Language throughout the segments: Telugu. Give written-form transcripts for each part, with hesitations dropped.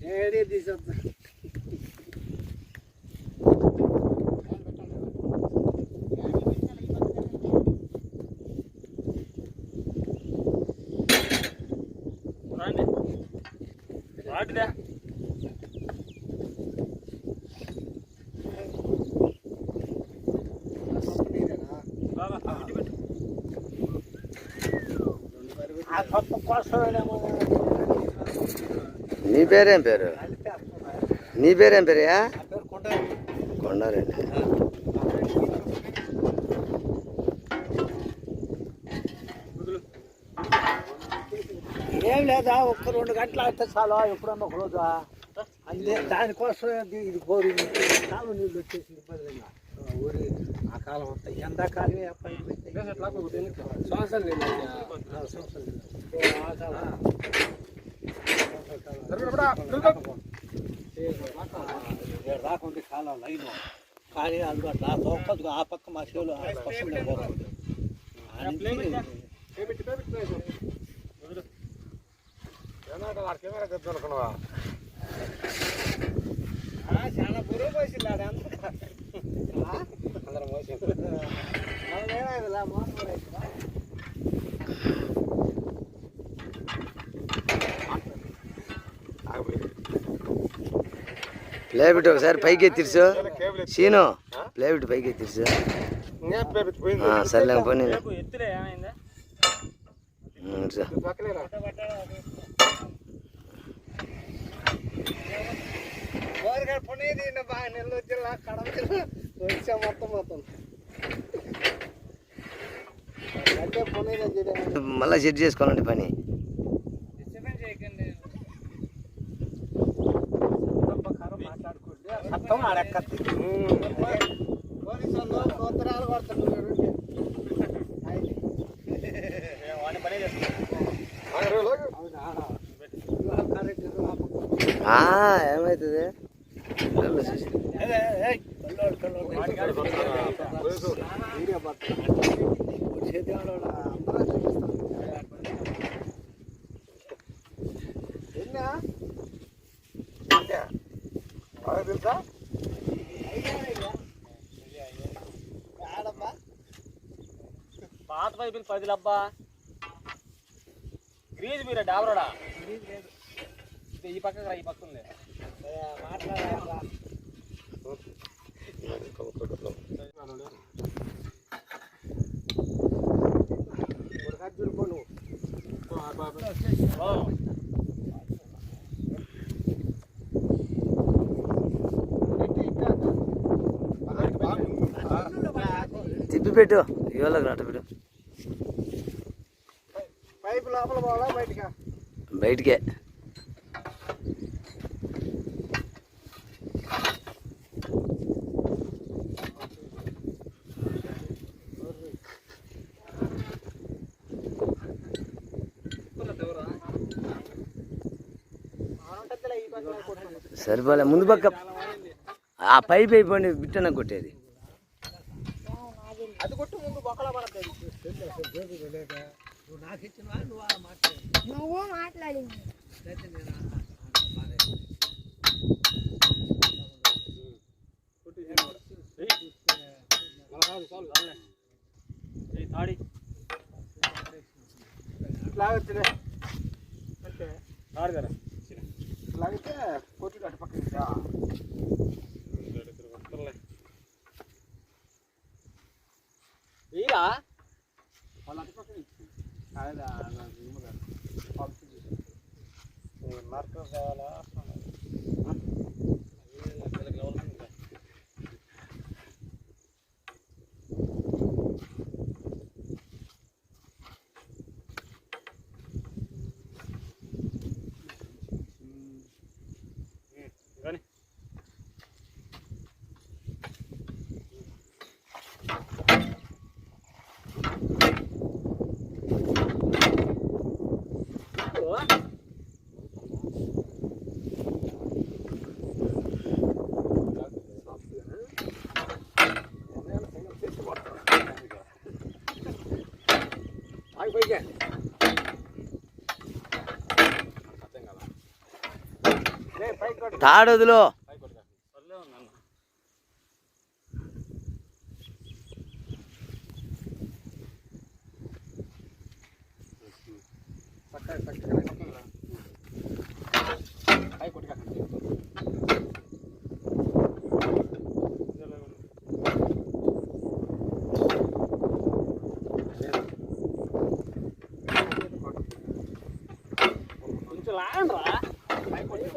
ఏడే తీసొద్దు. వాటిదా నీ పేరేం పేరు? నీ పేరేం పేరయా? కొండారెడ్డి. ఏం లేదా, ఒక్క 2 గంటలు అయితే చాలా. ఎప్పుడన్నా ఒక రోజు అంతే. దానికోసం ఇది బోరు కాలం నీళ్ళు వచ్చేసి ఇబ్బందిగా ఊరి ఆ కాలం అంతా ఎండాకాలమే రాకుంటే కాలం లైన్. కానీ అందులో నా తోపదు ఆ పక్క మా చెవులు చాలా బరువు పోసింది అందరం మోసింది. ప్లేబిట్ ఒకసారి పైకి ఎత్తిర్చు సీను. ప్లేబిట్ పైకి ఎత్తిర్చు. సర్లే పోనీ. బాగా నెల్లూరు జిల్లా కడప జిల్లా వచ్చా మొత్తం మళ్ళీ సెట్ చేసుకోవాలండి పని. మాట్లాడుకుంటే ఆడెక్కత్తి పోలీసు వాళ్ళు సూత్రాలు కొడుతున్నారు. ఏమవుతుంది? తెలుసా పాత పైపులు 10 అబ్బా. గ్రీజ్ మీరే డాబరోడా ఈ పక్కకు రా, ఈ పక్క ఉంది. తిప్పి పెట్టు, ఇవాళ అట్ట పెట్టు. పైపు లోపల పోవాలా బయటికే. సరిపోలే, ముందు పక్క ఆ పైపు అయిపోయింది బిట్టన కొట్టేది. అది కొట్టు ముందు బొక్కలా పడతాయి. నువ్వు మాట్లాడింది లాగితే కొట్టి అటు పక్కన వీరా వాళ్ళు అటు పక్కన మార్కర్ కావాలా? తాడు వదులు కొంచెం లాగండి రా. పైపులా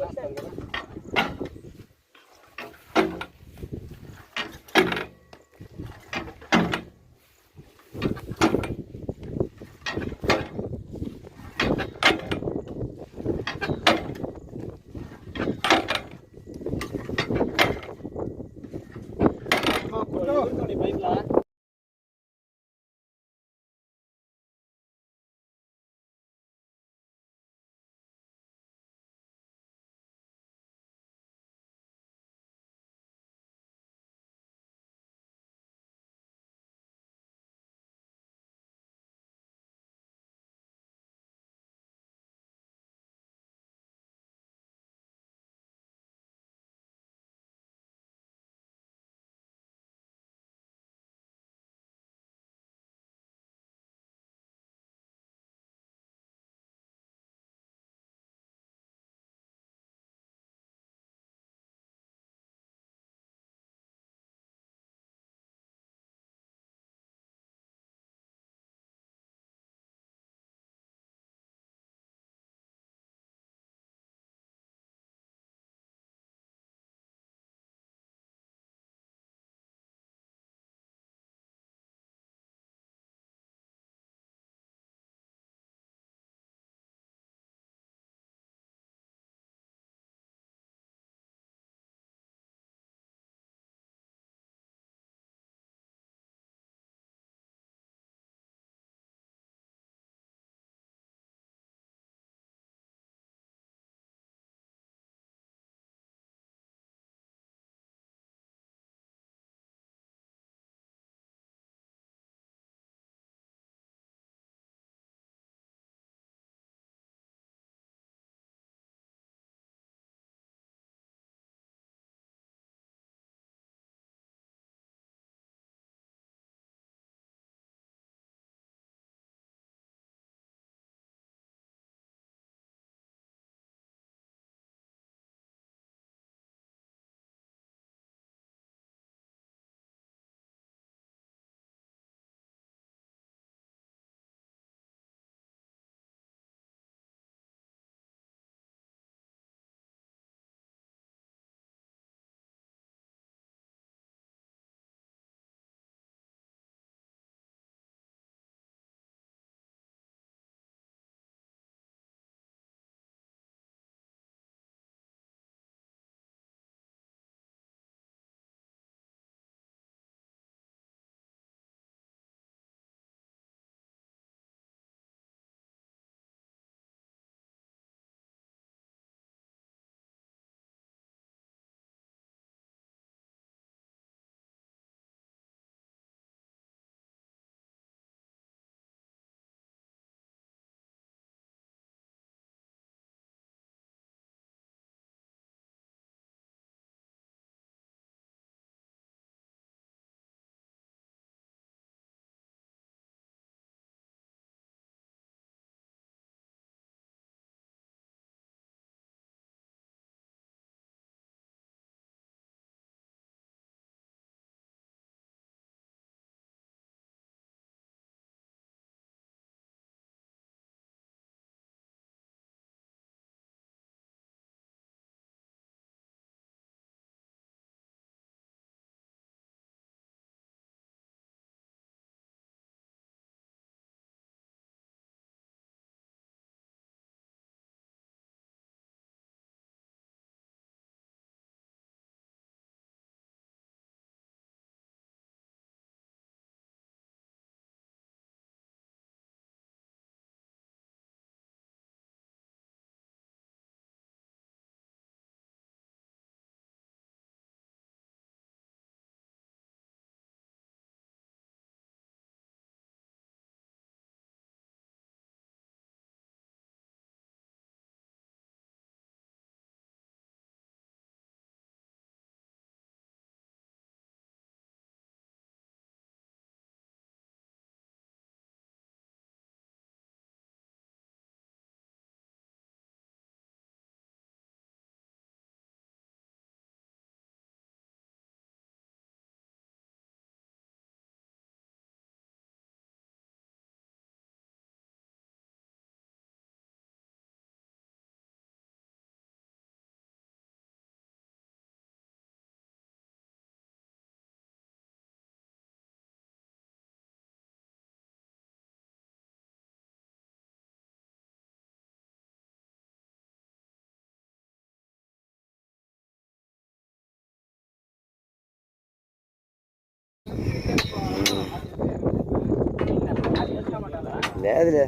లేదులే.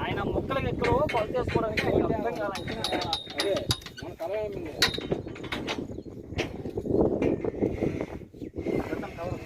ఆయన మొక్కలకి ఎక్కడో కొలత చేసుకోవడానికి ఆయనకి అర్థం కాలంటే అదే మన కలవేమింది కవర్